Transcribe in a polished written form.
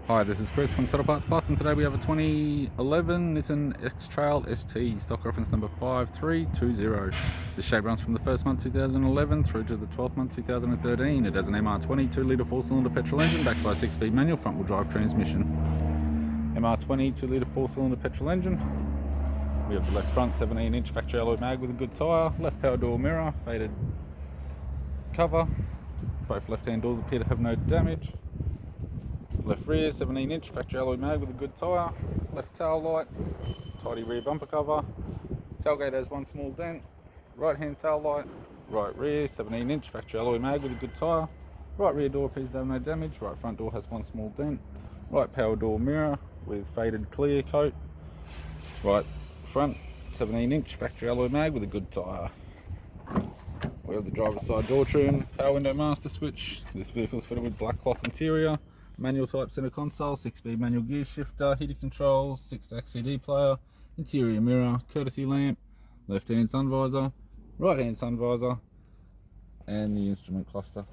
Hi, this is Chris from Total Parts Plus, and today we have a 2011 Nissan X-Trail ST, stock reference number 5320. This shape runs from the first month 2011 through to the 12th month 2013. It has an MR20 2-litre 4-cylinder petrol engine backed by a 6-speed manual front-wheel drive transmission. MR20 2-litre 4-cylinder petrol engine. We have the left front 17-inch factory alloy mag with a good tyre, left power door mirror, faded cover. Both left-hand doors appear to have no damage. Left rear 17-inch factory alloy mag with a good tyre, left tail light, tidy rear bumper cover, tailgate has one small dent, right hand tail light, right rear 17-inch factory alloy mag with a good tyre, right rear door appears to have no damage, right front door has one small dent, right power door mirror with faded clear coat, right front 17-inch factory alloy mag with a good tyre. We have the driver's side door trim, power window master switch. This vehicle is fitted with black cloth interior, manual type center console, 6-speed manual gear shifter, heated controls, 6-stack CD player, interior mirror, courtesy lamp, left hand sun visor, right hand sun visor, and the instrument cluster.